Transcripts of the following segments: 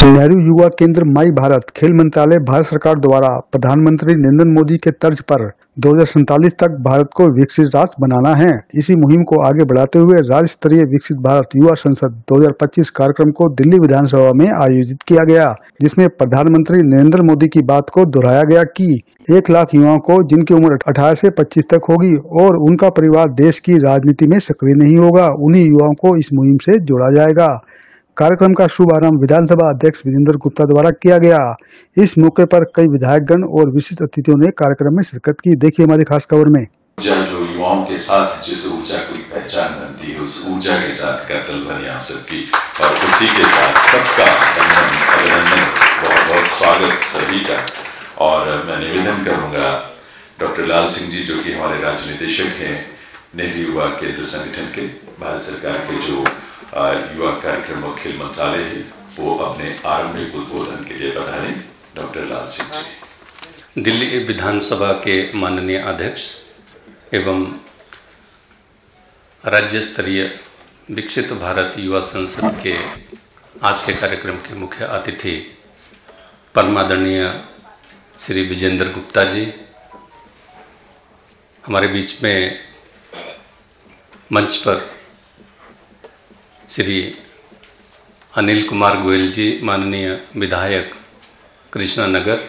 नेहरू युवा केंद्र माई भारत खेल मंत्रालय भारत सरकार द्वारा प्रधानमंत्री नरेंद्र मोदी के तर्ज पर 2047 तक भारत को विकसित राष्ट्र बनाना है। इसी मुहिम को आगे बढ़ाते हुए राज्य स्तरीय विकसित भारत युवा संसद 2025 कार्यक्रम को दिल्ली विधानसभा में आयोजित किया गया, जिसमें प्रधानमंत्री नरेंद्र मोदी की बात को दोहराया गया कि 1 लाख युवाओं को जिनकी उम्र 18 से 25 तक होगी और उनका परिवार देश की राजनीति में सक्रिय नहीं होगा, उन्हीं युवाओं को इस मुहिम से जोड़ा जाएगा। कार्यक्रम का शुभारंभ विधानसभा अध्यक्ष विजेंद्र गुप्ता द्वारा किया गया। इस मौके पर कई विधायकगण और विशिष्ट अतिथियों ने कार्यक्रम में शिरकत की। देखिए हमारी खास खबर में। जो युवाओं के साथ जिस ऊर्जा की पहचान बनती है, उस ऊर्जा के साथ कतल बनी आप सबकी, और उसी के साथ सबका अभिनंदन, बहुत बहुत स्वागत सभी का। और मैं निवेदन करूंगा डॉक्टर लाल सिंह जी, जो कि हमारे राज्य निदेशक हैं नेहरू युवा केंद्र संगठन के, भारत सरकार के जो युवा कार्यक्रम और खेल मंत्रालय है, वो अपने आरंभिक उद्बोधन के लिए पधारें। डॉक्टर लाल सिंह जी। दिल्ली विधानसभा के माननीय अध्यक्ष एवं राज्य स्तरीय विकसित भारत युवा संसद के आज के कार्यक्रम के मुख्य अतिथि परमादरणीय श्री विजेंद्र गुप्ता जी, हमारे बीच में मंच पर श्री अनिल कुमार गोयल जी, माननीय विधायक कृष्णा नगर,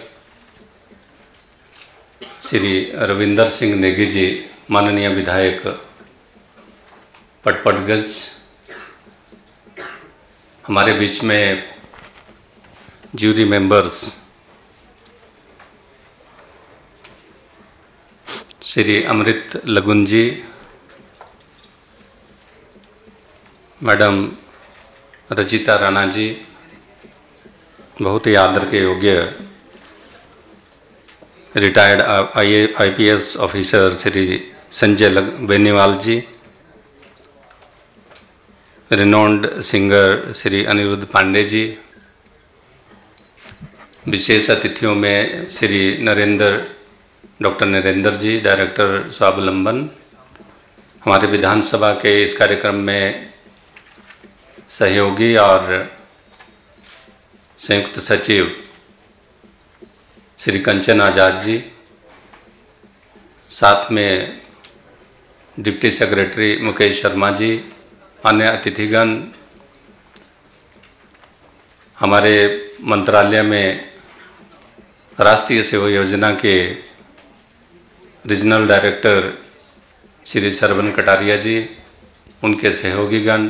श्री रविंदर सिंह नेगी जी, माननीय विधायक पटपटगंज, हमारे बीच में jury members Shri Amrit Lagun ji, madam Rachita Rana ji, बहुत ही आदर के योग्य retired IPS officer Shri Sanjay Beniwal ji, renowned singer Shri Anirudh Pandey ji, विशेष अतिथियों में श्री डॉक्टर नरेंद्र जी, डायरेक्टर स्वावलंबन, हमारे विधानसभा के इस कार्यक्रम में सहयोगी और संयुक्त सचिव श्री कंचन आजाद जी, साथ में डिप्टी सेक्रेटरी मुकेश शर्मा जी, अन्य अतिथिगण, हमारे मंत्रालय में राष्ट्रीय सेवा योजना के रीजनल डायरेक्टर श्री सरवन कटारिया जी, उनके सहयोगीगण,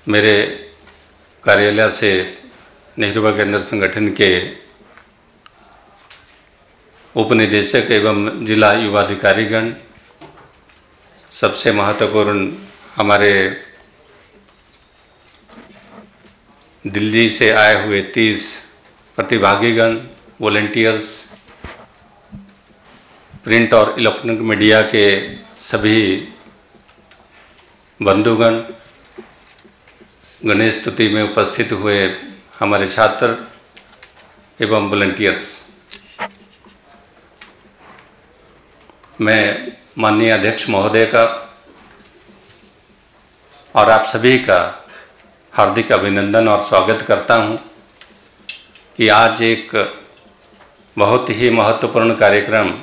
मेरे कार्यालय से नेहरू युवा केंद्र संगठन के उपनिदेशक एवं जिला युवा अधिकारीगण, सबसे महत्वपूर्ण हमारे दिल्ली से आए हुए 30 प्रतिभागीगण, वॉलंटियर्स, प्रिंट और इलेक्ट्रॉनिक मीडिया के सभी बंधुगण, गणेश स्तुति में उपस्थित हुए हमारे छात्र एवं वॉलंटियर्स, मैं माननीय अध्यक्ष महोदय का और आप सभी का हार्दिक अभिनंदन और स्वागत करता हूं कि आज एक बहुत ही महत्वपूर्ण कार्यक्रम,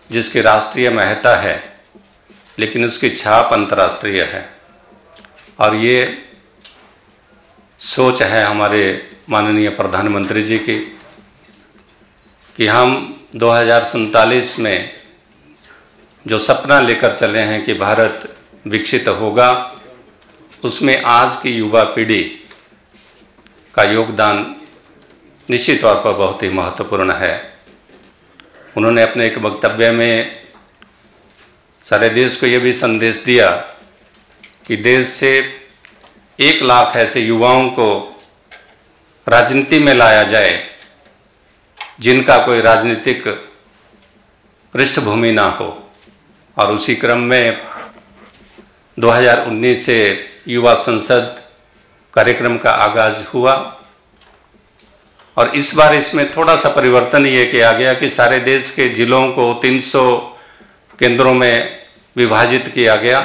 जिसकी राष्ट्रीय महत्ता है लेकिन उसकी छाप अंतर्राष्ट्रीय है, और ये सोच है हमारे माननीय प्रधानमंत्री जी की कि हम 2047 में जो सपना लेकर चले हैं कि भारत विकसित होगा, उसमें आज की युवा पीढ़ी का योगदान निश्चित तौर पर बहुत ही महत्वपूर्ण है। उन्होंने अपने एक वक्तव्य में सारे देश को ये भी संदेश दिया कि देश से 1 लाख ऐसे युवाओं को राजनीति में लाया जाए जिनका कोई राजनीतिक पृष्ठभूमि ना हो, और उसी क्रम में 2019 से युवा संसद कार्यक्रम का आगाज हुआ, और इस बार इसमें थोड़ा सा परिवर्तन ये किया गया कि सारे देश के जिलों को 300 केंद्रों में विभाजित किया गया।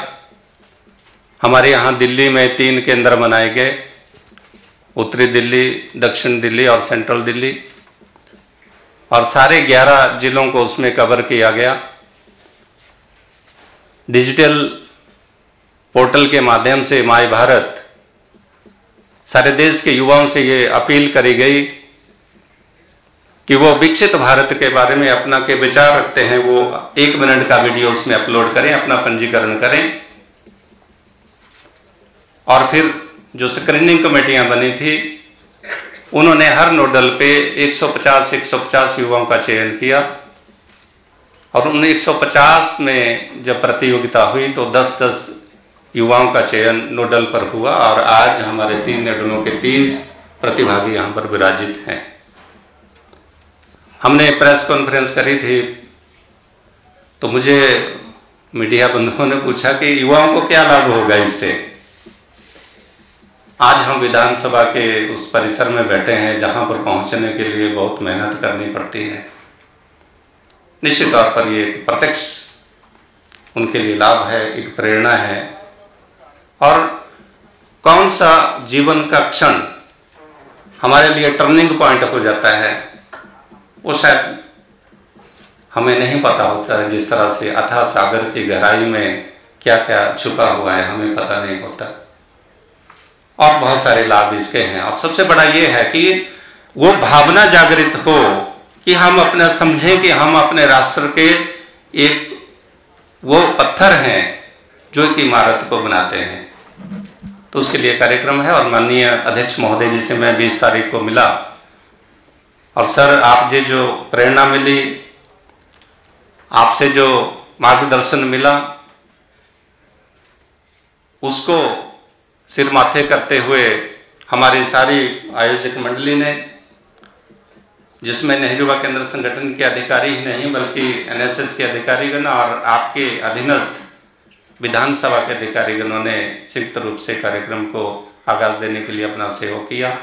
हमारे यहाँ दिल्ली में 3 केंद्र बनाए गए, उत्तरी दिल्ली, दक्षिण दिल्ली और सेंट्रल दिल्ली, और सारे 11 जिलों को उसमें कवर किया गया। डिजिटल पोर्टल के माध्यम से माय भारत सारे देश के युवाओं से ये अपील करी गई कि वो विकसित भारत के बारे में अपना के विचार रखते हैं, वो 1 मिनट का वीडियो उसमें अपलोड करें, अपना पंजीकरण करें। और फिर जो स्क्रीनिंग कमेटियां बनी थी उन्होंने हर नोडल पे 150 युवाओं का चयन किया, और उन 150 में जब प्रतियोगिता हुई तो 10 युवाओं का चयन नोडल पर हुआ, और आज हमारे 3 नोडलों के 30 प्रतिभागी यहाँ पर विराजित हैं। हमने प्रेस कॉन्फ्रेंस करी थी तो मुझे मीडिया बंधुओं ने पूछा कि युवाओं को क्या लाभ होगा इससे। आज हम विधानसभा के उस परिसर में बैठे हैं जहां पर पहुंचने के लिए बहुत मेहनत करनी पड़ती है। निश्चित तौर पर ये प्रत्यक्ष उनके लिए लाभ है, एक प्रेरणा है। और कौन सा जीवन का क्षण हमारे लिए टर्निंग पॉइंट हो जाता है वो शायद हमें नहीं पता होता है। जिस तरह से अथाह सागर की गहराई में क्या क्या छुपा हुआ है हमें पता नहीं होता, और बहुत सारे लाभ इसके हैं। और सबसे बड़ा ये है कि वो भावना जागृत हो कि हम अपना समझें कि हम अपने राष्ट्र के एक वो पत्थर हैं जो एक इमारत को बनाते हैं। तो उसके लिए कार्यक्रम है, और माननीय अध्यक्ष महोदय जी से मैं 20 तारीख को मिला, और सर आपसे जो प्रेरणा मिली, आपसे जो मार्गदर्शन मिला, उसको सिर माथे करते हुए हमारी सारी आयोजक मंडली ने, जिसमें नेहरू युवा केंद्र संगठन के अधिकारी ही नहीं बल्कि एनएसएस के अधिकारीगण और आपके अधीनस्थ विधानसभा के अधिकारीगणों ने संयुक्त रूप से कार्यक्रम को आगाज देने के लिए अपना सहयोग किया।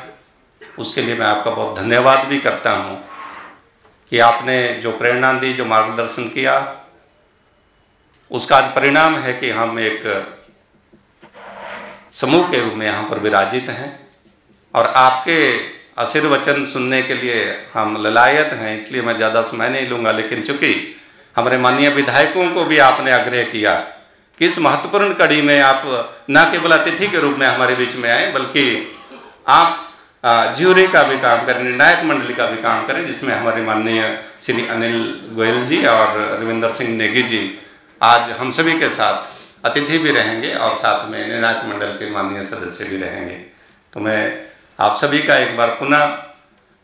उसके लिए मैं आपका बहुत धन्यवाद भी करता हूं कि आपने जो प्रेरणा दी, जो मार्गदर्शन किया, उसका आज परिणाम है कि हम एक समूह के रूप में यहाँ पर विराजित हैं, और आपके आशीर्वचन सुनने के लिए हम ललायत हैं। इसलिए मैं ज़्यादा समय नहीं लूँगा, लेकिन चूंकि हमारे माननीय विधायकों को भी आपने आग्रह किया कि इस महत्वपूर्ण कड़ी में आप न केवल अतिथि के रूप में हमारे बीच में आए, बल्कि आप ज्यूरी का भी काम करें, निर्णायक मंडली का भी काम करें, जिसमें हमारे माननीय श्री अनिल गोयल जी और रविंदर सिंह नेगी जी आज हम सभी के साथ अतिथि भी रहेंगे, और साथ में निर्णायक मंडल के माननीय सदस्य भी रहेंगे। तो मैं आप सभी का एक बार पुनः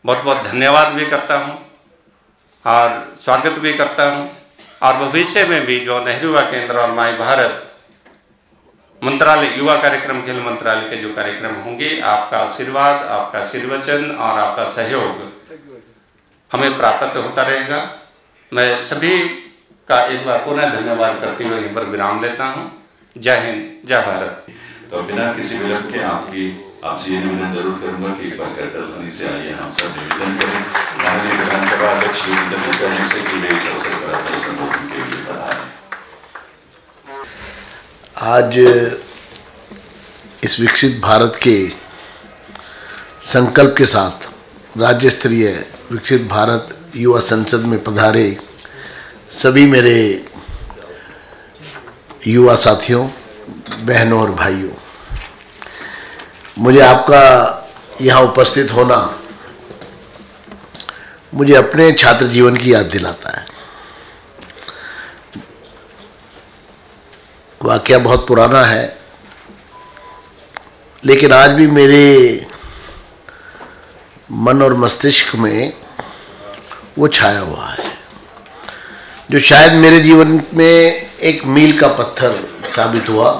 बहुत बहुत धन्यवाद भी करता हूं और स्वागत भी करता हूं। और भविष्य में भी जो नेहरू युवा केंद्र और माय भारत मंत्रालय, युवा कार्यक्रम, खेल मंत्रालय के जो कार्यक्रम होंगे, आपका आशीर्वाद, आपका आशीर्वचन और आपका सहयोग हमें प्राप्त होता रहेगा। मैं सभी का एक बार पुनः धन्यवाद करते हुए यहीं पर विराम लेता हूं। जय हिंद, जय भारत। तो बिना किसी विलंब के आपसे ये निवेदन जरूर करूंगा कि एक बार करतल ध्वनि से आइए हम सब निवेदन करें। माननीय विधानसभा अध्यक्ष से कि वे इस अवसर पर अपने संबोधन के लिए पधारें। आज इस विकसित भारत के संकल्प के साथ राज्य स्तरीय विकसित भारत युवा संसद में पधारे सभी मेरे युवा साथियों, बहनों और भाइयों, मुझे आपका यहाँ उपस्थित होना मुझे अपने छात्र जीवन की याद दिलाता है। वाकया बहुत पुराना है, लेकिन आज भी मेरे मन और मस्तिष्क में वो छाया हुआ है, जो शायद मेरे जीवन में एक मील का पत्थर साबित हुआ।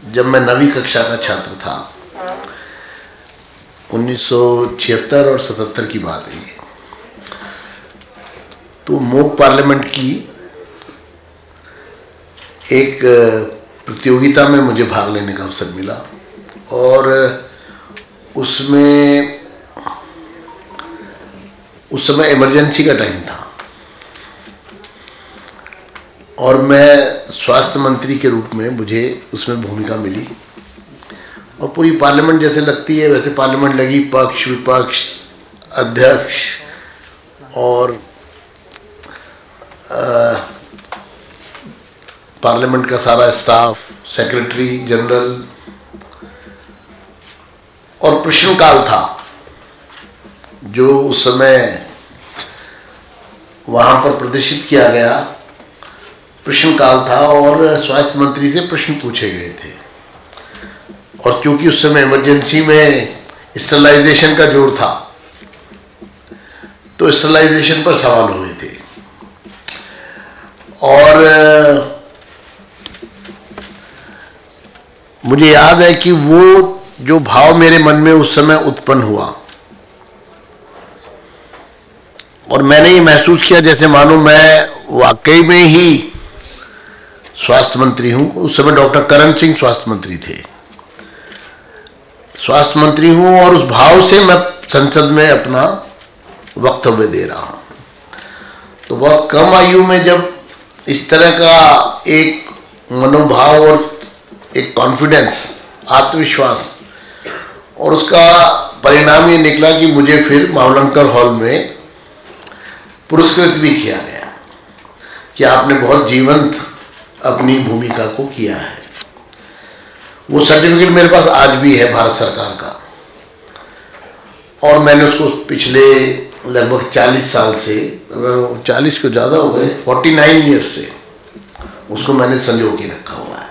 जब मैं 9वीं कक्षा का छात्र था, 1976 और 77 की बात है, तो मोक पार्लियामेंट की एक प्रतियोगिता में मुझे भाग लेने का अवसर मिला, और उसमें उस समय इमरजेंसी का टाइम था, और मैं स्वास्थ्य मंत्री के रूप में मुझे उसमें भूमिका मिली। और पूरी पार्लियामेंट जैसे लगती है वैसे पार्लियामेंट लगी, पक्ष विपक्ष, अध्यक्ष और पार्लियामेंट का सारा स्टाफ, सेक्रेटरी जनरल, और प्रश्नकाल था जो उस समय वहां पर प्रदर्शित किया गया। प्रश्नकाल था और स्वास्थ्य मंत्री से प्रश्न पूछे गए थे, और क्योंकि उस समय इमरजेंसी में स्टरलाइजेशन का जोर था तो स्टरलाइजेशन पर सवाल हुए थे। और मुझे याद है कि वो जो भाव मेरे मन में उस समय उत्पन्न हुआ, और मैंने ये महसूस किया जैसे मानो मैं वाकई में ही स्वास्थ्य मंत्री हूं। उस समय डॉक्टर करण सिंह स्वास्थ्य मंत्री थे, स्वास्थ्य मंत्री हूं, और उस भाव से मैं संसद में अपना वक्तव्य दे रहा हूं। तो बहुत कम आयु में जब इस तरह का एक मनोभाव और एक कॉन्फिडेंस, आत्मविश्वास, और उसका परिणाम ये निकला कि मुझे फिर मावलंकर हॉल में पुरस्कृत भी किया गया कि आपने बहुत जीवंत अपनी भूमिका को किया है। वो सर्टिफिकेट मेरे पास आज भी है भारत सरकार का, और मैंने उसको पिछले लगभग 40 साल से, 40 को ज़्यादा हो गए, 49 ईयर्स से उसको मैंने संजो के रखा हुआ है।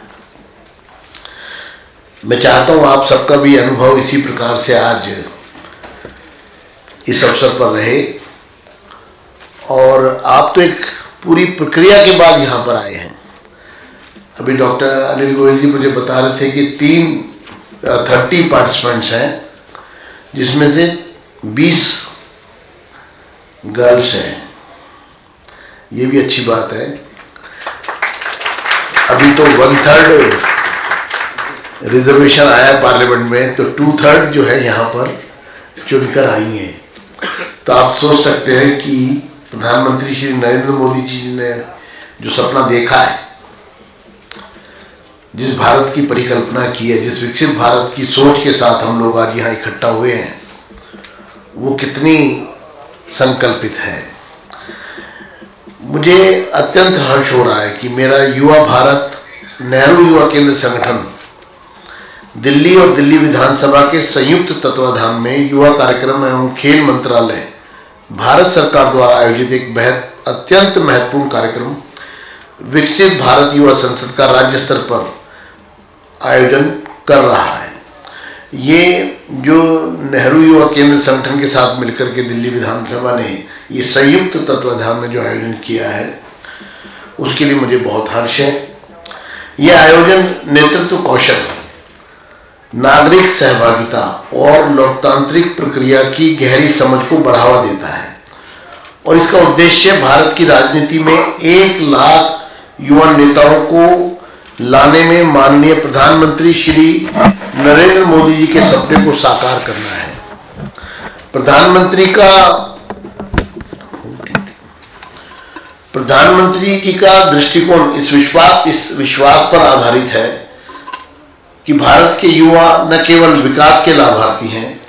मैं चाहता हूँ आप सबका भी अनुभव इसी प्रकार से आज इस अवसर पर रहे, और आप तो एक पूरी प्रक्रिया के बाद यहाँ पर आए हैं। अभी डॉक्टर अनिल गोयल जी मुझे बता रहे थे कि 30 पार्टिसिपेंट्स हैं, जिसमें से 20 गर्ल्स हैं। ये भी अच्छी बात है। अभी तो 1/3 रिजर्वेशन आया पार्लियामेंट में, तो 2/3 जो है यहाँ पर चुनकर आई हैं। तो आप सोच सकते हैं कि प्रधानमंत्री श्री नरेंद्र मोदी जी ने जो सपना देखा है, जिस भारत की परिकल्पना की है, जिस विकसित भारत की सोच के साथ हम लोग आज यहाँ इकट्ठा हुए हैं, वो कितनी संकल्पित है। मुझे अत्यंत हर्ष हो रहा है कि मेरा युवा भारत नेहरू युवा केंद्र संगठन दिल्ली और दिल्ली विधानसभा के संयुक्त तत्वाधान में युवा कार्यक्रम एवं खेल मंत्रालय भारत सरकार द्वारा आयोजित एक अत्यंत महत्वपूर्ण कार्यक्रम विकसित भारत युवा संसद का राज्य स्तर पर आयोजन कर रहा है। ये जो नेहरू युवा केंद्र संगठन के साथ मिलकर के दिल्ली विधानसभा ने ये संयुक्त तत्वाधान में जो आयोजन किया है, उसके लिए मुझे बहुत हर्ष है। यह आयोजन नेतृत्व कौशल, नागरिक सहभागिता और लोकतांत्रिक प्रक्रिया की गहरी समझ को बढ़ावा देता है, और इसका उद्देश्य भारत की राजनीति में 1 लाख युवा नेताओं को लाने में माननीय प्रधानमंत्री श्री नरेंद्र मोदी जी के सपने को साकार करना है। प्रधानमंत्री जी का दृष्टिकोण इस विश्वास पर आधारित है कि भारत के युवा न केवल विकास के लाभार्थी हैं,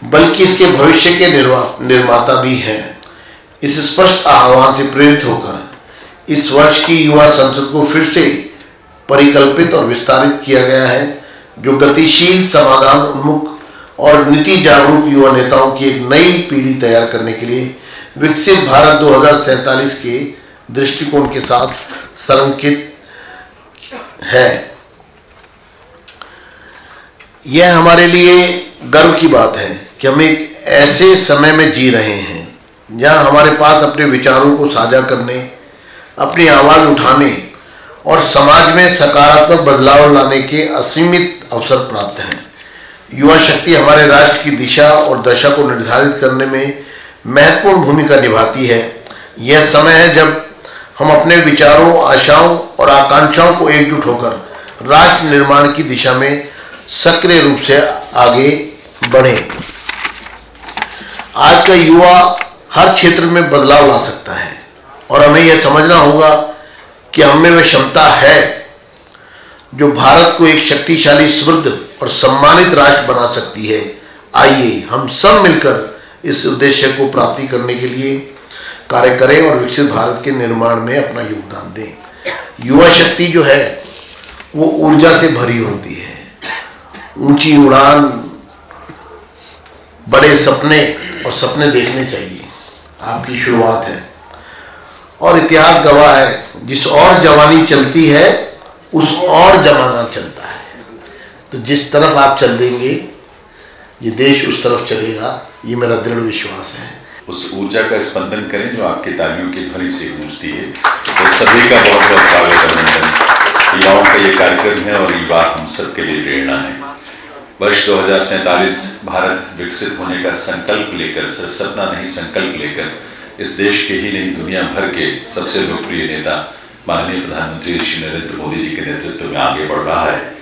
बल्कि इसके भविष्य के निर्माता भी हैं। इस स्पष्ट आह्वान से प्रेरित होकर इस वर्ष की युवा संसद को फिर से परिकल्पित और विस्तारित किया गया है, जो गतिशील, समाधान उन्मुख और नीति जागरूक युवा नेताओं की एक नई पीढ़ी तैयार करने के लिए विकसित भारत 2047 के दृष्टिकोण के साथ संरेखित है। यह हमारे लिए गर्व की बात है कि हम एक ऐसे समय में जी रहे हैं जहां हमारे पास अपने विचारों को साझा करने, अपनी आवाज़ उठाने और समाज में सकारात्मक बदलाव लाने के असीमित अवसर प्राप्त हैं। युवा शक्ति हमारे राष्ट्र की दिशा और दशा को निर्धारित करने में महत्वपूर्ण भूमिका निभाती है। यह समय है जब हम अपने विचारों, आशाओं और आकांक्षाओं को एकजुट होकर राष्ट्र निर्माण की दिशा में सक्रिय रूप से आगे बढ़ें। आज का युवा हर क्षेत्र में बदलाव ला सकता है, और हमें यह समझना होगा कि हमें वह क्षमता है जो भारत को एक शक्तिशाली, समृद्ध और सम्मानित राष्ट्र बना सकती है। आइए हम सब मिलकर इस उद्देश्य को प्राप्ति करने के लिए कार्य करें और विकसित भारत के निर्माण में अपना योगदान दें। युवा शक्ति जो है वो ऊर्जा से भरी होती है। ऊंची उड़ान, बड़े सपने और सपने देखने चाहिए, आपकी शुरुआत है। और इतिहास गवाह है, जिस और जवानी चलती है उस और जमाना चलता है। तो जिस तरफ आप चल देंगे ये देश उस तरफ चलेगा, ये मेरा दृढ़ विश्वास है। उस ऊर्जा का स्पंदन करें जो आपकी तालियों की ध्वनि से गूंजती है। तो सभी का बहुत बहुत स्वागत अभिनंदन। युवाओं का ये कार्यक्रम है और युवा हम सब के लिए प्रेरणा है। वर्ष 2047 भारत विकसित होने का संकल्प लेकर, सिर्फ सपना नहीं संकल्प लेकर, इस देश के ही नहीं दुनिया भर के सबसे लोकप्रिय नेता माननीय प्रधानमंत्री श्री नरेंद्र मोदी जी के नेतृत्व में आगे बढ़ रहा है।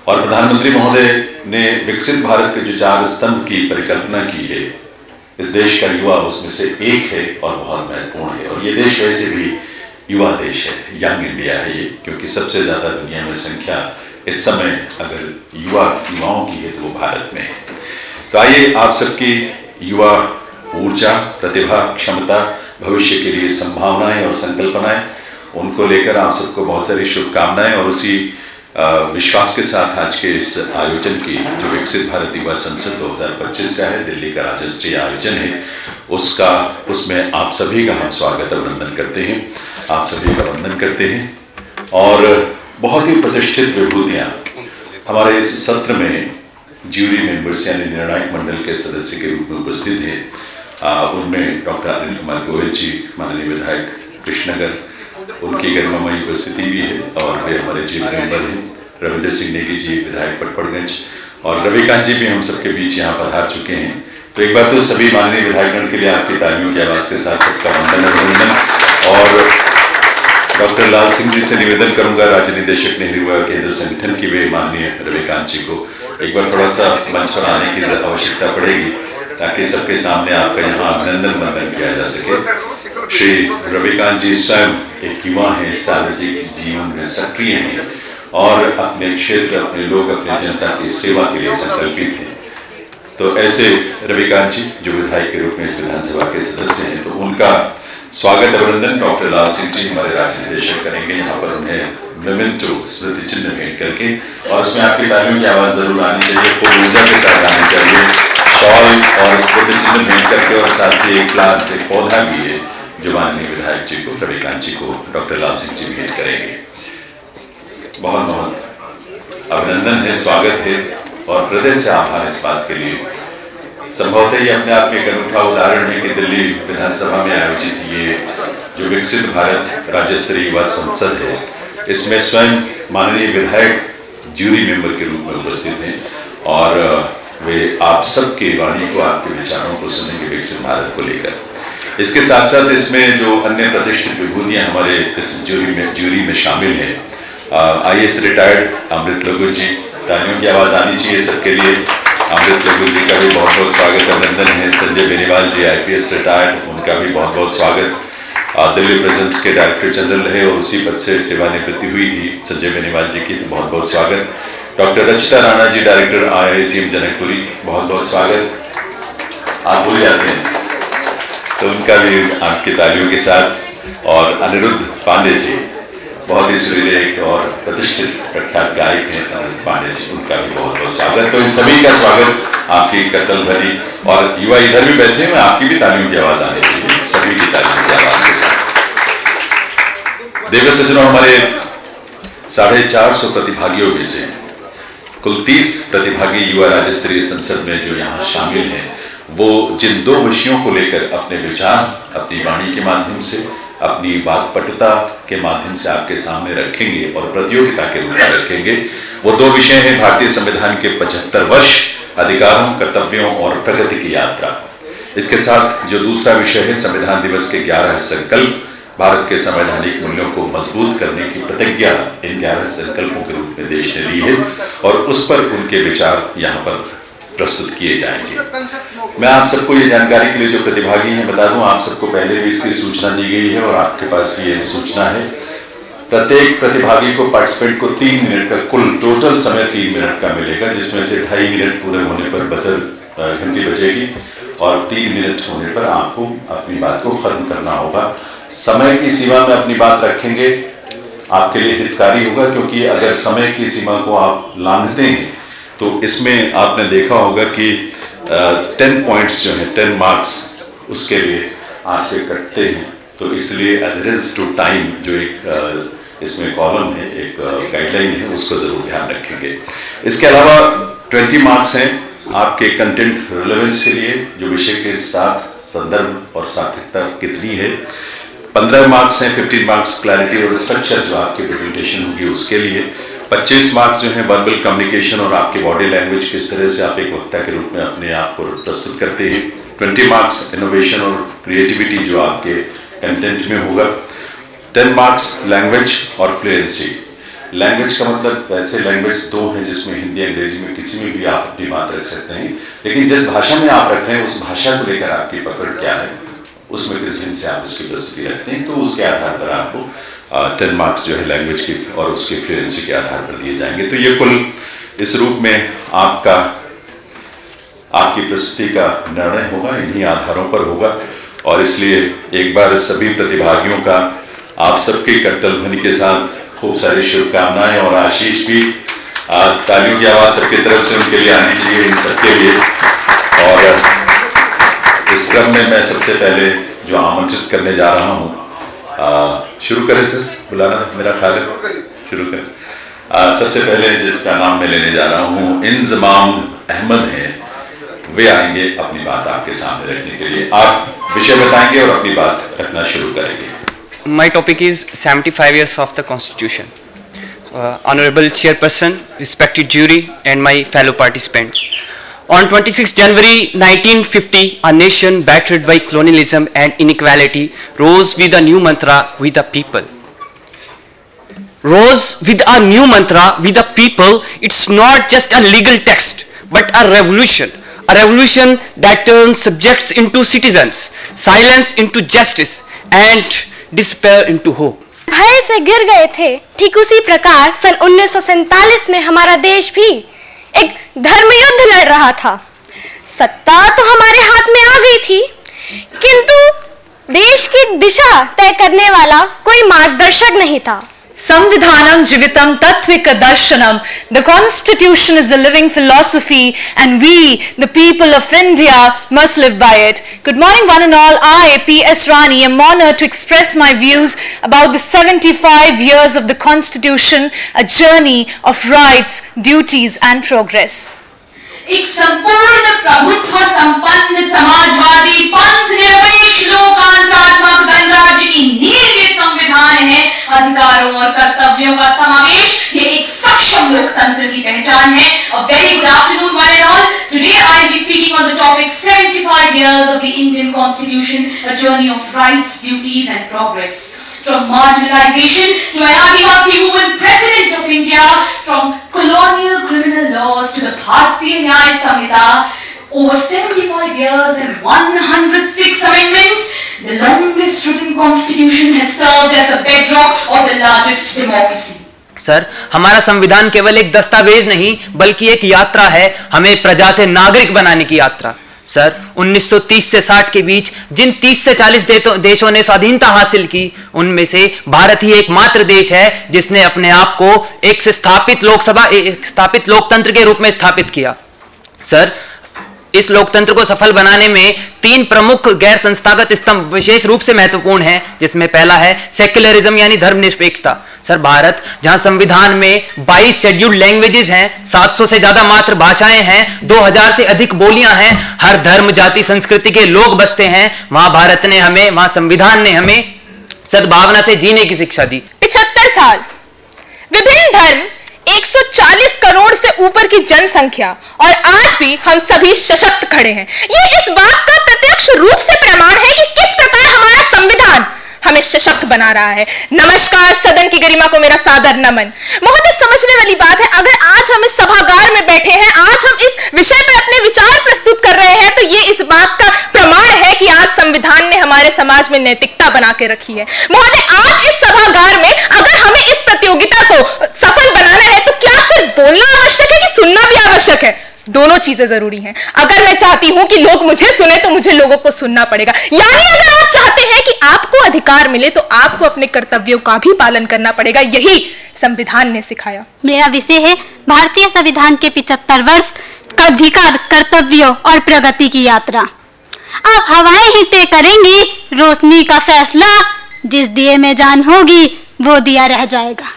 और प्रधानमंत्री महोदय ने विकसित भारत के जो 4 स्तंभ की परिकल्पना की है, इस देश का युवा उसमें से एक है और बहुत महत्वपूर्ण है। और ये देश वैसे भी युवा देश है, यंग इंडिया है ये, क्योंकि सबसे ज्यादा दुनिया में संख्या इस समय अगर युवाओं की है तो वो भारत में है। तो आइए आप सबकी युवा ऊर्जा, प्रतिभा, क्षमता, भविष्य के लिए संभावनाएं और संकल्पनाएं, उनको लेकर आप सबको बहुत सारी शुभकामनाएं। और उसी विश्वास के साथ आज के इस आयोजन की, जो विकसित भारत युवा संसद 2025 का है, दिल्ली का राज्य स्तरीय आयोजन है, उसमें आप सभी का हम स्वागत अभिनंदन करते हैं, आप सभी का वंदन करते हैं। और बहुत ही प्रतिष्ठित विभूतियां हमारे इस सत्र में ज्यूरी मेंबर्स यानी निर्णायक मंडल के सदस्य के रूप में उपस्थित हैं। उनमें डॉक्टर अनिल कुमार गोयल जी, माननीय विधायक कृष्णनगर, उनकी गरिमामयी उपस्थिति भी है। और वे हमारे ज्यूरी मेंबर हैं रविंद्र सिंह नेगी जी, विधायक पटपड़गंज, और रविकांत जी भी हम सबके बीच यहाँ पधार चुके हैं। तो एक बार तो सभी माननीय विधायकगण के लिए आपकी तालियों की आवाज के साथ सबका वंदन अभिनंदन। और डॉक्टर लाल सिंह जी से निवेदन करूंगा, राज्य निदेशक नेहरू युवा केंद्र संगठन की, वे माननीय रविकांत जी को एक बार थोड़ा सा मंच पर आने की आवश्यकता पड़ेगी ताकि सबके सामने आपका यहाँ अभिनंदन वंदन किया जा सके। श्री रविकांत जी स्वयं एक युवा है, सार्वजनिक जीवन में सक्रिय हैं और अपने क्षेत्र, अपने लोग, अपने जनता की सेवा के लिए संकल्पित हैं। तो ऐसे रविकांत जी जो विधायक के रूप में इस विधानसभा के सदस्य हैं, तो उनका स्वागत अभिनंदन डॉक्टर लाल सिंह जी हमारे राज्य निदेशक करेंगे। यहाँ पर उन्हें मेमेंटो स्मृति चिन्ह भेंट करके, और उसमें आपकी तालियों की आवाज जरूर आनी चाहिए, खूब ऊर्जा के साथ आनी चाहिए। शॉल और स्मृति चिन्ह भेंट करके, और साथ ही एक प्लांट, एक पौधा भी है जो माननीय विधायक जी को, रविकांत जी को डॉक्टर लाल सिंह जी भेंट करेंगे। बहुत बहुत अभिनंदन है, स्वागत है और हृदय से आभार इस बात के लिए। संभवतः ये अपने आप में एक अनूठा उदाहरण है कि दिल्ली विधानसभा में आयोजित ये जो विकसित भारत राज्य स्तरीय युवा संसद है, इसमें स्वयं माननीय विधायक ज्यूरी मेंबर के रूप में उपस्थित हैं और वे आप सबके वाणी को, आपके विचारों को सुनेंगे विकसित भारत को लेकर। इसके साथ साथ इसमें जो अन्य प्रतिष्ठित विभूतियां हमारे इस ज्यूरी में शामिल हैं, IAS रिटायर्ड अमृत लघु जी, तालियों की आवाज आनी चाहिए सबके लिए। अमृत लघु जी का भी बहुत बहुत स्वागत अभिनंदन है। संजय बेनीवाल जी IPS रिटायर्ड, उनका भी बहुत बहुत स्वागत। दिल्ली प्रेजेंस के डायरेक्टर जनरल रहे और उसी पद से सेवानिवृत्ति हुई थी संजय बेनीवाल जी की, तो बहुत बहुत स्वागत। डॉक्टर रचिता राणा जी डायरेक्टर IITM जनकपुरी, बहुत बहुत स्वागत। आप भूल जाते हैं तो उनका भी आपकी तालियों के साथ। और अनिरुद्ध पांडे जी, बहुत ही सुरीले और प्रतिष्ठित प्रख्यात गायक हैं अनिरुद्ध पांडे जी, उनका भी बहुत बहुत स्वागत। तो इन सभी का स्वागत आपकी कतल भरी, और युवा इधर भी बैठे हैं, आपकी भी तालियों की आवाज आनी चाहिए, सभी की तालियों की आवाज के साथ। देव सज्जनों, हमारे 450 प्रतिभागियों में से कुल 30 प्रतिभागी युवा राज्य स्तरीय संसद में जो यहाँ शामिल हैं, वो जिन 2 विषयों को लेकर अपने विचार अपनी वाणी के माध्यम से, अपनी वाक्पटुता के माध्यम से आपके सामने रखेंगे और प्रतियोगिता के रूप में रखेंगे, वो 2 विषय हैं भारतीय संविधान के 75 वर्ष, अधिकारों, कर्तव्यों और प्रगति की यात्रा। इसके साथ जो दूसरा विषय है संविधान दिवस के 11 संकल्प, भारत के संवैधानिक मूल्यों को मजबूत करने की प्रतिज्ञा इन 11 संकल्पों के रूप में देश ने ली है और उस पर उनके विचार यहाँ पर प्रस्तुत किए जाएंगे। मैं आप सबको ये जानकारी के लिए जो प्रतिभागी हैं बता दूं, आप सबको पहले भी इसकी सूचना दी गई है और आपके पास ये सूचना है। प्रत्येक प्रतिभागी को, पार्टिसिपेंट को 3 मिनट का, कुल टोटल समय 3 मिनट का मिलेगा, जिसमें से 2.5 मिनट पूरे होने पर बजर घंटी बजेगी और 3 मिनट होने पर आपको अपनी बात को खत्म करना होगा। समय की सीमा में अपनी बात रखेंगे आपके लिए हितकारी होगा, क्योंकि अगर समय की सीमा को आप लांघते हैं तो इसमें आपने देखा होगा कि 10 पॉइंट्स जो है, 10 मार्क्स उसके लिए आपके कटते हैं। तो इसलिए एडहेरेंस टू टाइम जो एक इसमें कॉलम है, एक गाइडलाइन है, उसको जरूर ध्यान रखेंगे। इसके अलावा 20 मार्क्स हैं आपके कंटेंट रिलेवेंस के लिए, जो विषय के साथ संदर्भ और सार्थकता कितनी है। 15 मार्क्स हैं 15 मार्क्स क्लैरिटी और स्ट्रक्चर जो आपकी प्रेजेंटेशन होगी उसके लिए। 25 मार्क्स जो है वर्बल कम्युनिकेशन और आपकी बॉडी लैंग्वेज, किस तरह से आप एक वक्ता के रूप में अपने आप को प्रस्तुत करते हैं। 20 मार्क्स इनोवेशन और क्रिएटिविटी जो आपके कंटेंट में होगा। 10 मार्क्स लैंग्वेज और फ्लुएंसी। लैंग्वेज का मतलब वैसे लैंग्वेज 2 है, जिसमें हिंदी अंग्रेजी में किसी में भी आप अपनी बात रख सकते हैं, लेकिन जिस भाषा में आप रख रहे हैं उस भाषा को लेकर आपकी पकड़ क्या है, उसमें किस ढंग से आप उसकी प्रस्तुति रखते हैं, तो उसके आधार पर आपको 10 मार्क्स जो है लैंग्वेज की और उसकी फ्लुएंसी के आधार पर दिए जाएंगे। तो ये कुल इस रूप में आपकी प्रस्तुति का निर्णय होगा, इन्हीं आधारों पर होगा। और इसलिए एक बार सभी प्रतिभागियों का आप सबके करतल ध्वनि के साथ खूब सारी शुभकामनाएं और आशीष भी। तालियों की आवाज सबकी तरफ से उनके लिए आनी चाहिए, इन सबके लिए। और इस क्रम में मैं सबसे पहले जो आमंत्रित करने जा रहा हूँ, शुरू करें सर, बुलाना मेरा ख्याल है, शुरू करें। सबसे पहले जिसका नाम मैं लेने जा रहा हूँ इंजमाम अहमद हैं, वे आएंगे अपनी बात आपके सामने रखने के लिए। आप विषय बताएंगे और अपनी बात रखना शुरू करेंगे। My topic is 75 years of the Constitution. Honorable Chairperson, respected jury, and my fellow participants. On 26 January 1950, a nation battered by colonialism and inequality rose with a new mantra, "We the people." Rose with a new mantra, "We the people." It's not just a legal text, but a revolution. A revolution that turns subjects into citizens, silence into justice, and despair into hope. भय से गिर गए थे, ठीक उसी प्रकार सन 1947 में हमारा देश भी एक धर्मयुद्ध लड़ रहा था। सत्ता तो हमारे हाथ में आ गई थी, किंतु देश की दिशा तय करने वाला कोई मार्गदर्शक नहीं था। Samvidhanam Jivitam Tattvika Darshanam. The Constitution is a living philosophy, and we, the people of India, must live by it. Good morning, one and all. I, P.S. Rani, am honored to express my views about the 75 years of the Constitution, a journey of rights, duties, and progress. एक संपूर्ण प्रभुत्व संपन्न समाजवादी पंथ निरपेक्ष लोकतांत्रिक गणराज्य की नींव ये संविधान है। अधिकारों और कर्तव्यों का समावेश ये एक सक्षम लोकतंत्र की पहचान है। A very good afternoon, one and all. Today I will be speaking on the topic 75 years of the Indian Constitution, a journey of rights, duties, and progress. From marginalization to an Adivasi woman president of India, from colonial criminal laws to the Bharatiya Nyaya Samhita, over 75 years and 106 amendments, the longest written constitution has served as the bedrock of the largest democracy. Sir, हमारा संविधान केवल एक दस्तावेज नहीं बल्कि एक यात्रा है, हमें प्रजा से नागरिक बनाने की यात्रा। सर, 1930 से 60 के बीच जिन 30 से 40 देशों ने स्वाधीनता हासिल की, उनमें से भारत ही एकमात्र देश है जिसने अपने आप को एक स्थापित लोकतंत्र के रूप में स्थापित किया। सर, इस लोकतंत्र को सफल बनाने में 3 प्रमुख गैर संस्थागत स्तंभ विशेष रूप से महत्वपूर्ण हैं, जिसमें पहला है सेक्युलरिज्म यानी धर्मनिरपेक्षता। सर, भारत जहां संविधान में 22 शेड्यूल्ड लैंग्वेजेस हैं, 700 से ज्यादा मातृभाषाएं हैं, 2000 से अधिक बोलियां हैं, हर धर्म जाति संस्कृति के लोग बसते हैं, वहां संविधान ने हमें सद्भावना से जीने की शिक्षा दी। 75 साल, विभिन्न धर्म, 140 करोड़ से ऊपर की जनसंख्या, और आज भी हम सभी सशक्त खड़े हैं। ये इस बात का प्रत्यक्ष रूप से प्रमाण है कि किस प्रकार हमारा संविधान हमें सशक्त बना रहा है। नमस्कार, सदन की गरिमा को मेरा सादर नमन। बहुत समझने वाली बात है, अगर आज हम इस सभागार में बैठे हैं, आज हम इस विषय पर अपने विचार प्रस्तुत कर रहे हैं, तो ये इस बात का प्रमाण है कि आज संविधान ने हमारे समाज में नैतिकता बना के रखी है। महोदय, आज इस सभागार में अगर हमें इस प्रतियोगिता को सफल बनाना है तो क्या सिर्फ बोलना आवश्यक है कि सुनना भी आवश्यक है? दोनों चीजें जरूरी हैं। अगर मैं चाहती हूं कि लोग मुझे सुने तो मुझे लोगों को सुनना पड़ेगा। यानी अगर आप चाहते हैं कि आपको अधिकार मिले तो आपको अपने कर्तव्यों का भी पालन करना पड़ेगा। यही संविधान ने सिखाया। मेरा विषय है भारतीय संविधान के 75 वर्ष अधिकार, कर्तव्यों और प्रगति की यात्रा। अब हवाएं ही तय करेंगी रोशनी का फैसला, जिस दिए में जान होगी वो दिया रह जाएगा।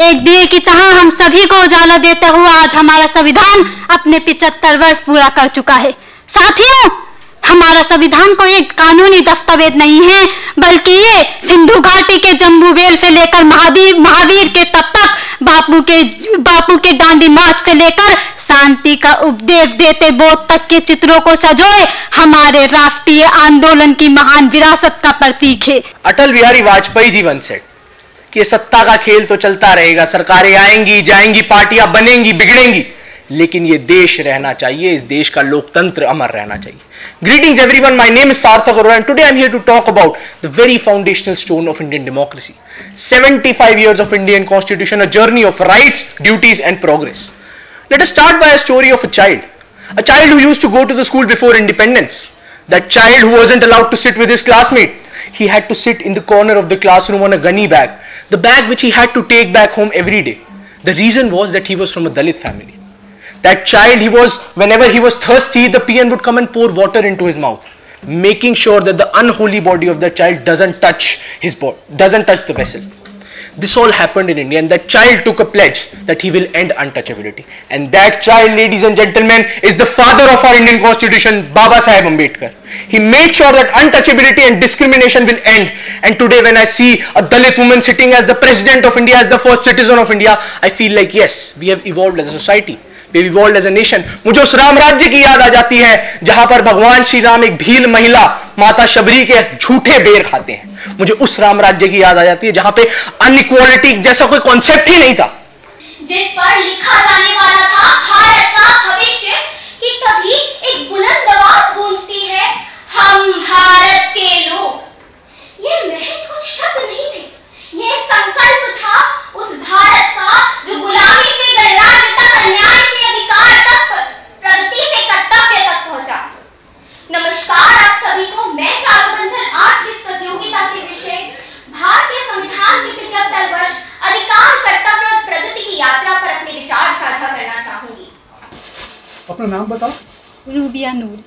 एक दिए की तरह हम सभी को उजाला देते हुए आज हमारा संविधान अपने 75 वर्ष पूरा कर चुका है। साथियों, हमारा संविधान कोई एक कानूनी दस्तावेज नहीं है, बल्कि ये सिंधु घाटी के जम्बूवेल से लेकर महावीर के तब तक, बापू के दांडी मार्च से लेकर शांति का उपदेश देते बोध तक के चित्रों को सजोए हमारे राष्ट्रीय आंदोलन की महान विरासत का प्रतीक है। अटल बिहारी वाजपेयी जी वंस सेड कि सत्ता का खेल तो चलता रहेगा, सरकारें आएंगी जाएंगी, पार्टियां बनेंगी बिगड़ेंगी, लेकिन ये देश रहना चाहिए, इस देश का लोकतंत्र अमर रहना चाहिए। Greetings everyone, my name is Sarthak Arora and today I am here to talk about the very foundational stone of Indian democracy. 75 years of Indian Constitution, a journey of rights, duties and progress. Let us start by a story of a child who used to go to the school before independence. That child who wasn't allowed to sit with his classmate. He had to sit in the corner of the classroom on a gunny bag, the bag which he had to take back home every day. The reason was that he was from a Dalit family. That child, whenever he was thirsty, the peon would come and pour water into his mouth, making sure that the unholy body of the child doesn't touch the vessel. This all happened in India, and that child took a pledge that he will end untouchability. And that child, ladies and gentlemen, is the father of our Indian Constitution, Baba Saheb Ambedkar. He made sure that untouchability and discrimination will end. And today when I see a Dalit woman sitting as the President of India, as the first citizen of India, I feel like yes, we have evolved as a society. We have evolved as a nation. मुझे उस राम राज्य की याद आ जाती है जहां पर भगवान श्री राम एक भील महिला माता शबरी के झूठे बेर खाते हैं। मुझे उस राम राज्य की याद आ जाती है जहां पे अनइक्वालिटी जैसा कोई कॉन्सेप्ट ही नहीं था, जिस पर लिखा जाने वाला था भारत का भविष्य, कि कभी एक बुलंद आवाज गूंजती है, हम भारत के लोग। ये महज कुछ शब्द नहीं थे, यह संकल्प था उस भारत का जो गुलामी से गणराज्य तक, अन्याय से अधिकार तक, प्रगति से कर्तव्य तक पहुंचा। नमस्कार आप सभी को, मैं चारू बंसल आज इस प्रतियोगिता के विषय भारतीय संविधान के 75 वर्ष अधिकार, कर्तव्य और प्रगति की यात्रा पर अपने विचार साझा करना चाहूंगी। अपना नाम बताओ। रूबिया नूर।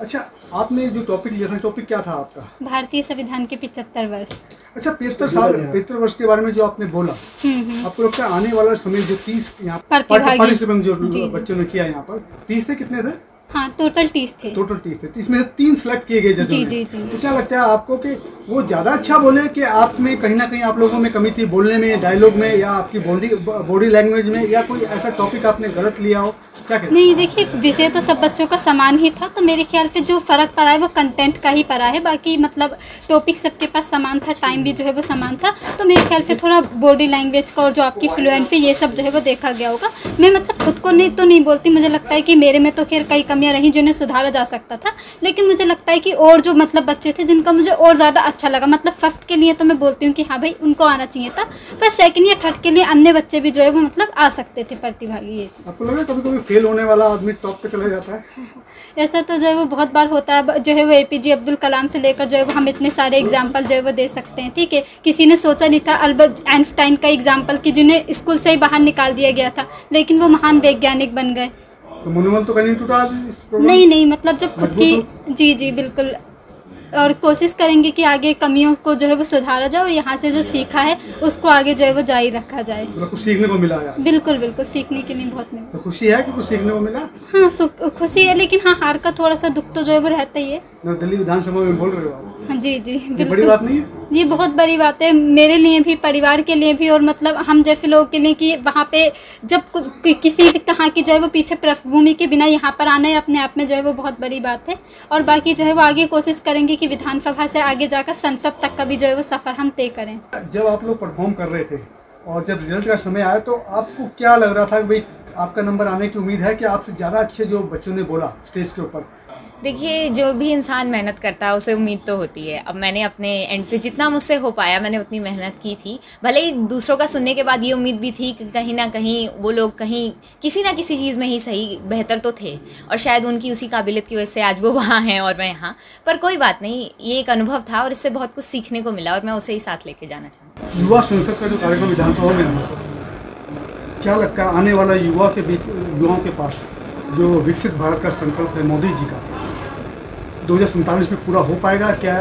अच्छा, आपने जो टॉपिक लिया था, टॉपिक क्या था आपका? भारतीय संविधान के 75 वर्ष। अच्छा, 75 वर्ष के बारे में जो आपने बोला, आपको लगता है आने वाला समय जो 30 यहाँ पार्टिसिपेंट जो बच्चों ने किया यहाँ पर 30 थे, कितने थे? हाँ, टोटल 30 थे। टोटल 30 थे। 30 में से 3 सिलेक्ट किए गए जजों ने। तो क्या लगता है आपको कि वो ज्यादा अच्छा बोले कि आप में कहीं ना कहीं आप लोगों में कमी थी बोलने में, डायलॉग में, या आपकी बॉडी लैंग्वेज में, या कोई ऐसा टॉपिक आपने गलत लिया हो? नहीं, देखिए विषय तो सब बच्चों का समान ही था, तो मेरे ख्याल से जो फ़र्क पड़ा है वो कंटेंट का ही पड़ा है। बाकी मतलब टॉपिक सबके पास समान था, टाइम भी जो है वो समान था, तो मेरे ख्याल से थोड़ा बॉडी लैंग्वेज का और जो आपकी फ्लुएंसी ये सब जो है वो देखा गया होगा। मैं मतलब खुद को नहीं बोलती, मुझे लगता है कि मेरे में तो खैर कई कमियां रहीं जिन्हें सुधारा जा सकता था, लेकिन मुझे लगता है कि और जो मतलब बच्चे थे जिनका मुझे और ज़्यादा अच्छा लगा, मतलब फर्स्ट के लिए तो मैं बोलती हूँ कि हाँ भाई उनको आना चाहिए था, पर सेकेंड या थर्ड के लिए अन्य बच्चे भी जो है वो मतलब आ सकते थे प्रतिभागी। ये आपको लगा कभी फेल होने वाला आदमी टॉप पे चला जाता है? ऐसा तो जो है वो बहुत बार होता है, जो है वो APJ अब्दुल कलाम से लेकर जो है वो हम इतने सारे एग्जाम्पल जो है वो दे सकते हैं। ठीक है, किसी ने सोचा नहीं था अल्बर्ट आइंस्टाइन का एग्जाम्पल कि जिन्हें स्कूल से ही बाहर निकाल दिया गया था, लेकिन वो महान वैज्ञानिक बन गए। तो मनोबल तो कहीं टूटा नहीं, मतलब जब खुद की जी बिल्कुल, और कोशिश करेंगे कि आगे कमियों को जो है वो सुधारा जाए और यहाँ से जो सीखा है उसको आगे जो है वो जारी रखा जाए। कुछ सीखने को मिला है? बिल्कुल सीखने के लिए बहुत मिला। तो खुशी है कि कुछ सीखने को मिला? हाँ, खुशी है, लेकिन हाँ हार का थोड़ा सा दुख तो जो है वो रहता ही है। दिल्ली विधानसभा में बोल रहे हो आप? हाँ जी बिल्कुल। बड़ी बात नहीं है ये, बहुत बड़ी बात है मेरे लिए भी, परिवार के लिए भी, और मतलब हम जैसे लोगों के लिए कि वहाँ पे जब किसी भी तरह की जो है वो पीछे पृष्ठभूमि के बिना यहाँ पर आना है अपने आप में जो है वो बहुत बड़ी बात है। और बाकी जो है वो आगे कोशिश करेंगे कि विधानसभा से आगे जाकर संसद तक का भी जो है वो सफ़र हम तय करें। जब आप लोग परफॉर्म कर रहे थे और जब रिजल्ट का समय आया तो आपको क्या लग रहा था? भाई आपका नंबर आने की उम्मीद है कि आपसे ज़्यादा अच्छे जो बच्चों ने बोला स्टेज के ऊपर, देखिए, जो भी इंसान मेहनत करता है उसे उम्मीद तो होती है। अब मैंने अपने एंड से जितना मुझसे हो पाया मैंने उतनी मेहनत की थी। भले ही दूसरों का सुनने के बाद ये उम्मीद भी थी कि कहीं ना कहीं वो लोग कहीं किसी ना किसी चीज़ में ही सही बेहतर तो थे, और शायद उनकी उसी काबिलियत की वजह से आज वो वहाँ हैं और मैं यहाँ। पर कोई बात नहीं, ये एक अनुभव था और इससे बहुत कुछ सीखने को मिला और मैं उसे ही साथ लेके जाना चाहती हूँ। युवा संसद का जो कार्यक्रम विधानसभा में, क्या लगता है आने वाला युवाओं के पास जो विकसित भारत का संकल्प है मोदी जी का, 2047 में पूरा हो पाएगा क्या?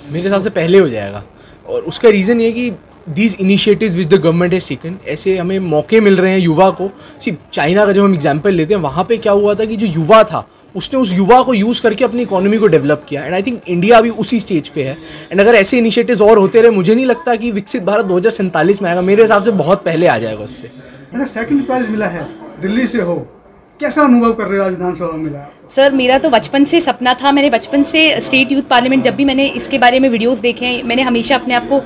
मेरे हिसाब से पहले हो जाएगा, और उसका रीज़न ये कि these initiatives which the government has taken, ऐसे हमें मौके मिल रहे हैं युवा को। सिर्फ चाइना का जब हम एग्जांपल लेते हैं, वहाँ पे क्या हुआ था कि जो युवा था उसने उस युवा को यूज़ करके अपनी इकोनॉमी को डेवलप किया। एंड आई थिंक इंडिया अभी उसी स्टेज पे है। एंड अगर ऐसे इनिशिएटिव्स और होते रहे, मुझे नहीं लगता कि विकसित भारत 2047 में आएगा। मेरे हिसाब से बहुत पहले आ जाएगा उससे। सेकंड प्राइज मिला है, दिल्ली से हो, कैसा अनुभव कर रहे हो आज विधानसभा में मिला? सर, मेरा तो बचपन से सपना था। मैंने बचपन से स्टेट यूथ पार्लियामेंट, जब भी मैंने इसके बारे में वीडियोस देखे हैं, मैंने हमेशा अपने आप को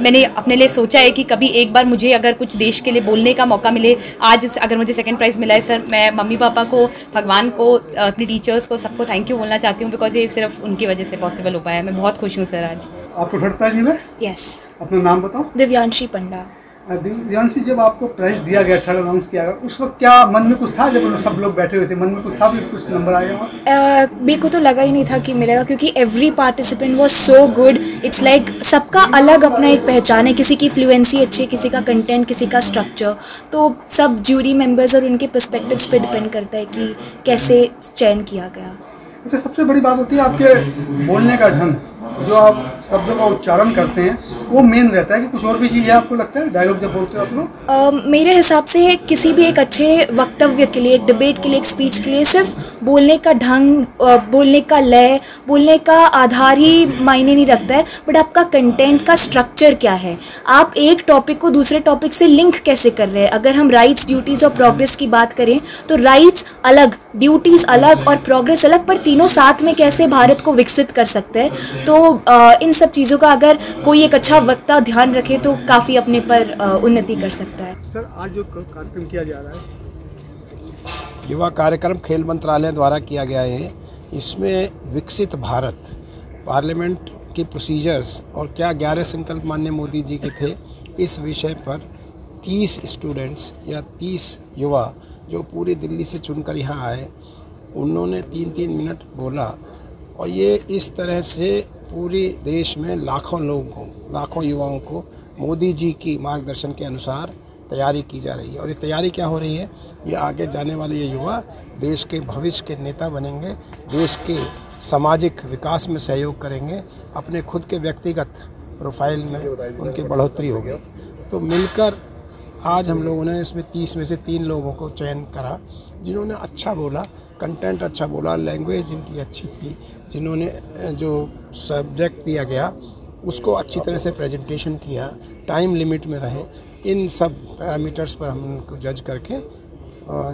मैंने अपने लिए सोचा है कि कभी एक बार मुझे अगर कुछ देश के लिए बोलने का मौका मिले। आज अगर मुझे सेकंड प्राइज़ मिला है सर, मैं मम्मी पापा को, भगवान को, अपने टीचर्स को, सबको थैंक यू बोलना चाहती हूँ, बिकॉज ये सिर्फ उनकी वजह से पॉसिबल हो पाया। मैं बहुत खुश हूँ सर आज। आपको थर्ड प्राइज मिला? यस। अपना नाम बताओ। दिव्यांशी पंडा। दिव्यांशी, जब आपको प्राइज दिया गया, थर्ड अनाउंस किया गया, उस वक्त क्या मन में कुछ था? जब सब लोग बैठे हुए थे, मन में कुछ था भी, कुछ नंबर आया? मेरे को तो लगा ही नहीं था कि मिलेगा, क्योंकि every participant was so good. It's like सबका अलग अपना एक पहचान है, किसी की फ्लुएंसी अच्छी है, किसी का कंटेंट, किसी का स्ट्रक्चर। तो सब ज्यूरी मेंबर्स और उनके पर्सपेक्टिव्स पे डिपेंड करता है कि कैसे चयन किया गया। अच्छा, सबसे बड़ी बात होती है आपके बोलने का ढंग, जो आप शब्दों का उच्चारण करते हैं, वो मेन रहता है कि कुछ और भी चीज़ है आपको लगता है डायलॉग जब बोलते हो आप लोग? मेरे हिसाब से किसी भी एक अच्छे वक्तव्य के लिए, एक डिबेट के लिए, एक स्पीच के लिए सिर्फ बोलने का ढंग, बोलने का लय, बोलने का आधार ही मायने नहीं रखता है, बट आपका कंटेंट का स्ट्रक्चर क्या है, आप एक टॉपिक को दूसरे टॉपिक से लिंक कैसे कर रहे हैं। अगर हम राइट्स, ड्यूटीज़ और प्रोग्रेस की बात करें तो राइट्स अलग, ड्यूटीज़ अलग और प्रोग्रेस अलग, पर तीनों साथ में कैसे भारत को विकसित कर सकते हैं। तो इन सब चीज़ों का अगर कोई एक अच्छा वक्ता ध्यान रखे तो काफ़ी अपने पर उन्नति कर सकता है। सर, आज जो कार्यक्रम किया जा रहा है, युवा कार्यक्रम खेल मंत्रालय द्वारा किया गया है, इसमें विकसित भारत पार्लियामेंट के प्रोसीजर्स और क्या 11 संकल्प माननीय मोदी जी के थे, इस विषय पर 30 स्टूडेंट्स या 30 युवा जो पूरी दिल्ली से चुनकर यहाँ आए, उन्होंने 3-3 मिनट बोला। और ये इस तरह से पूरे देश में लाखों लोगों को, लाखों युवाओं को मोदी जी की मार्गदर्शन के अनुसार तैयारी की जा रही है। और ये तैयारी क्या हो रही है, ये आगे जाने वाले ये युवा देश के भविष्य के नेता बनेंगे, देश के सामाजिक विकास में सहयोग करेंगे, अपने खुद के व्यक्तिगत प्रोफाइल में उनकी बढ़ोतरी होगी। तो मिलकर आज हम लोगों ने इसमें 30 में से 3 लोगों को चयन करा, जिन्होंने अच्छा बोला, कंटेंट अच्छा बोला, लैंग्वेज जिनकी अच्छी थी, जिन्होंने जो सब्जेक्ट दिया गया उसको अच्छी तरह से प्रेजेंटेशन किया, टाइम लिमिट में रहे। इन सब पैरामीटर्स पर हम उनको जज करके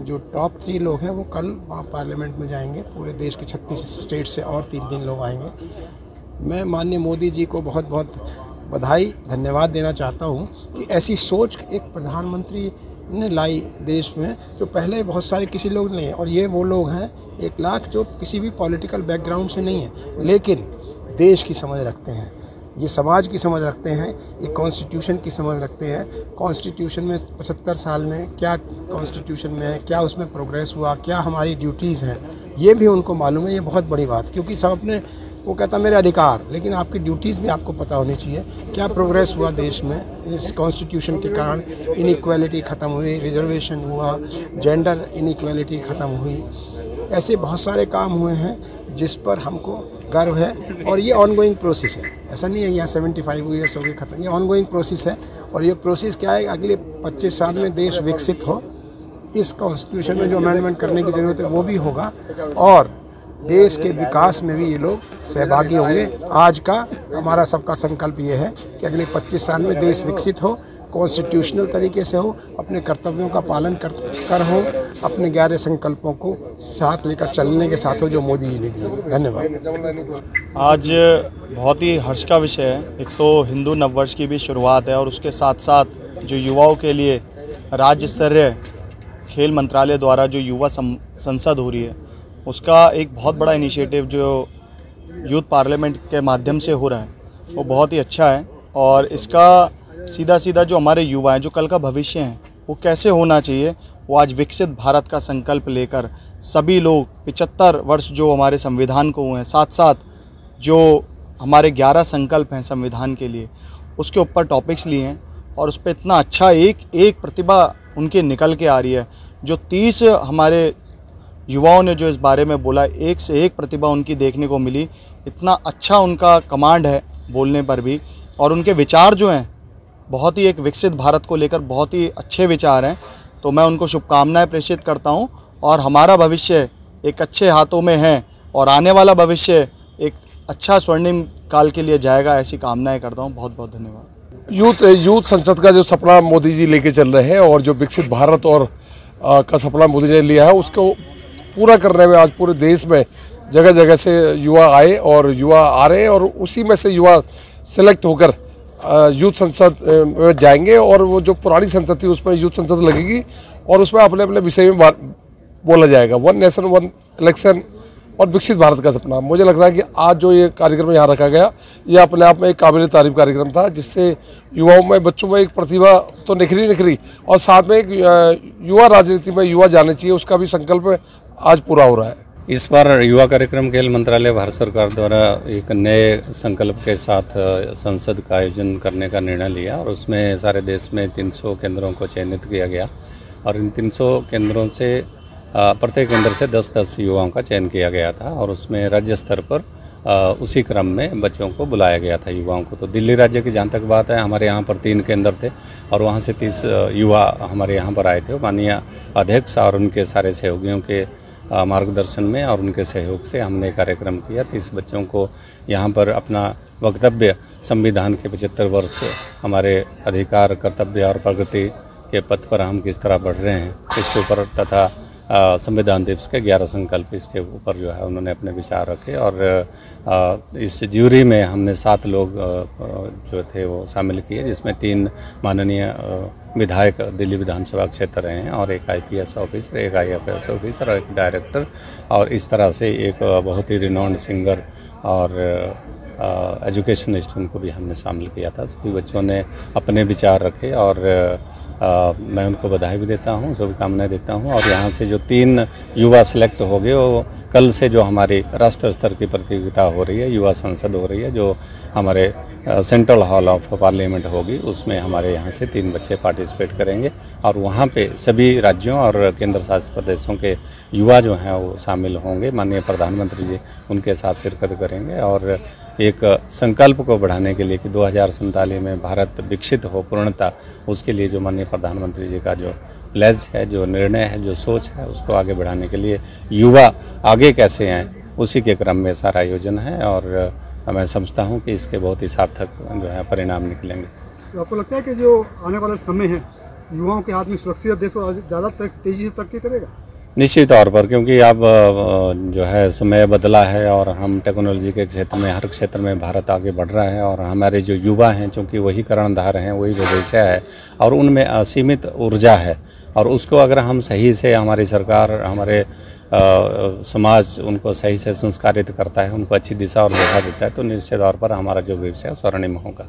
जो टॉप 3 लोग हैं वो कल वहाँ पार्लियामेंट में जाएंगे। पूरे देश के 36 स्टेट से और 3 लोग आएंगे। मैं माननीय मोदी जी को बहुत बहुत बधाई, धन्यवाद देना चाहता हूँ कि ऐसी सोच एक प्रधानमंत्री ने लाई देश में, जो पहले बहुत सारे किसी लोग नहीं हैं। और ये वो लोग हैं 1 लाख जो किसी भी पॉलिटिकल बैकग्राउंड से नहीं है, लेकिन देश की समझ रखते हैं, ये समाज की समझ रखते हैं, ये कॉन्स्टिट्यूशन की समझ रखते हैं। कॉन्स्टिट्यूशन में 75 साल में क्या कॉन्स्टिट्यूशन में है, क्या उसमें प्रोग्रेस हुआ, क्या हमारी ड्यूटीज़ हैं, ये भी उनको मालूम है। ये बहुत बड़ी बात, क्योंकि सब अपने, वो कहता मेरे अधिकार, लेकिन आपकी ड्यूटीज़ भी आपको पता होनी चाहिए। क्या प्रोग्रेस हुआ देश में इस कॉन्स्टिट्यूशन के कारण, इनइक्वालिटी ख़त्म हुई, रिजर्वेशन हुआ, जेंडर इनइक्वालिटी ख़त्म हुई, ऐसे बहुत सारे काम हुए हैं जिस पर हमको गर्व है। और ये ऑनगोइंग प्रोसेस है, ऐसा नहीं है यहाँ 75 ईयर्स हो गए ख़त्म, ये ऑनगोइंग प्रोसेस है। और ये प्रोसेस क्या है, अगले 25 साल में देश विकसित हो, इस कॉन्स्टिट्यूशन में जो अमेंडमेंट करने की ज़रूरत है वो भी होगा, और देश के विकास में भी ये लोग सहभागी होंगे। आज का हमारा सबका संकल्प ये है कि अगले 25 साल में देश विकसित हो, कॉन्स्टिट्यूशनल तरीके से हो, अपने कर्तव्यों का पालन कर हो, अपने 11 संकल्पों को साथ लेकर चलने के साथ हो जो मोदी जी ने दिए। धन्यवाद। आज बहुत ही हर्ष का विषय है। एक तो हिंदू नववर्ष की भी शुरुआत है, और उसके साथ साथ जो युवाओं के लिए राज्य स्तरीय खेल मंत्रालय द्वारा जो युवा संसद हो रही है, उसका एक बहुत बड़ा इनिशिएटिव जो यूथ पार्लियामेंट के माध्यम से हो रहा है वो बहुत ही अच्छा है। और इसका सीधा सीधा जो हमारे युवा हैं, जो कल का भविष्य हैं, वो कैसे होना चाहिए, वो आज विकसित भारत का संकल्प लेकर सभी लोग 75 वर्ष जो हमारे संविधान को हुए हैं, साथ साथ जो हमारे 11 संकल्प हैं संविधान के लिए, उसके ऊपर टॉपिक्स लिए हैं और उस पर इतना अच्छा एक प्रतिभा उनके निकल के आ रही है। जो 30 हमारे युवाओं ने जो इस बारे में बोला, एक से एक प्रतिभा उनकी देखने को मिली। इतना अच्छा उनका कमांड है बोलने पर भी, और उनके विचार जो हैं बहुत ही एक विकसित भारत को लेकर बहुत ही अच्छे विचार हैं। तो मैं उनको शुभकामनाएं प्रेषित करता हूं और हमारा भविष्य एक अच्छे हाथों में है और आने वाला भविष्य एक अच्छा स्वर्णिम काल के लिए जाएगा, ऐसी कामनाएं करता हूं। बहुत बहुत धन्यवाद। यूथ संसद का जो सपना मोदी जी लेके चल रहे हैं और जो विकसित भारत और का सपना मोदी जी ने लिया है, उसको पूरा करने में आज पूरे देश में जगह जगह से युवा आए और युवा आ रहे हैं और उसी में से युवा सेलेक्ट होकर यूथ संसद में जाएंगे और वो जो पुरानी संसद थी उसमें यूथ संसद लगेगी और उसमें अपने अपने विषय में बोला जाएगा। 1 नेशन 1 इलेक्शन और विकसित भारत का सपना। मुझे लग रहा है कि आज जो ये कार्यक्रम यहाँ रखा गया, ये अपने आप में एक काबिल तारीफ कार्यक्रम था, जिससे युवाओं में, बच्चों में एक प्रतिभा तो निखरी और साथ में एक युवा राजनीति में युवा जाने चाहिए, उसका भी संकल्प आज पूरा हो रहा है। इस बार युवा कार्यक्रम खेल मंत्रालय भारत सरकार द्वारा एक नए संकल्प के साथ संसद का आयोजन करने का निर्णय लिया और उसमें सारे देश में 300 केंद्रों को चयनित किया गया और इन 300 केंद्रों से प्रत्येक केंद्र से 10-10 युवाओं का चयन किया गया था और उसमें राज्य स्तर पर उसी क्रम में बच्चों को बुलाया गया था, युवाओं को। तो दिल्ली राज्य की जहाँ तक बात है, हमारे यहाँ पर 3 केंद्र थे और वहाँ से 30 युवा हमारे यहाँ पर आए थे। माननीय अध्यक्ष और उनके सारे सहयोगियों के मार्गदर्शन में और उनके सहयोग से हमने कार्यक्रम किया। 30 बच्चों को यहाँ पर अपना वक्तव्य संविधान के 75 वर्ष हमारे अधिकार, कर्तव्य और प्रगति के पथ पर हम किस तरह बढ़ रहे हैं इसके ऊपर तथा संविधान दिवस के 11 संकल्प इसके ऊपर जो है उन्होंने अपने विचार रखे। और इस ज्यूरी में हमने 7 लोग जो थे वो शामिल किए, जिसमें 3 माननीय विधायक दिल्ली विधानसभा क्षेत्र रहे हैं और एक IPS ऑफिसर, एक IFS ऑफिसर और एक डायरेक्टर, और इस तरह से एक बहुत ही रिनोन्ड सिंगर और एजुकेशनिस्ट उनको भी हमने शामिल किया था। सभी बच्चों ने अपने विचार रखे और मैं उनको बधाई भी देता हूँ, शुभकामनाएं देता हूँ। और यहाँ से जो 3 युवा सिलेक्ट हो गए, वो कल से जो हमारी राष्ट्र स्तर की प्रतियोगिता हो रही है, युवा संसद हो रही है, जो हमारे सेंट्रल हॉल ऑफ पार्लियामेंट होगी, उसमें हमारे यहाँ से 3 बच्चे पार्टिसिपेट करेंगे और वहाँ पे सभी राज्यों और केंद्र शासित प्रदेशों के युवा जो हैं वो शामिल होंगे। माननीय प्रधानमंत्री जी उनके साथ शिरकत करेंगे और एक संकल्प को बढ़ाने के लिए कि 2047 में भारत विकसित हो पूर्णता, उसके लिए जो माननीय प्रधानमंत्री जी का जो प्लेज है, जो निर्णय है, जो सोच है, उसको आगे बढ़ाने के लिए युवा आगे कैसे आएँ, उसी के क्रम में सारा आयोजन है और मैं समझता हूँ कि इसके बहुत ही सार्थक जो है परिणाम निकलेंगे। तो आपको लगता है कि जो आने वाला समय है युवाओं के हाथ में सुरक्षित देश ज़्यादा तेज़ी से तरक्की करेगा? निश्चित तौर पर, क्योंकि अब जो है समय बदला है और हम टेक्नोलॉजी के क्षेत्र में, हर क्षेत्र में भारत आगे बढ़ रहा है और हमारे जो युवा हैं, चूँकि वही कर्णधार हैं, वही भविष्य है और उनमें असीमित ऊर्जा है और उसको अगर हम सही से, हमारी सरकार, हमारे समाज उनको सही से संस्कारित करता है, उनको अच्छी दिशा और दिशा देता है, तो निश्चित तौर पर हमारा जो भविष्य है स्वर्णिम होगा।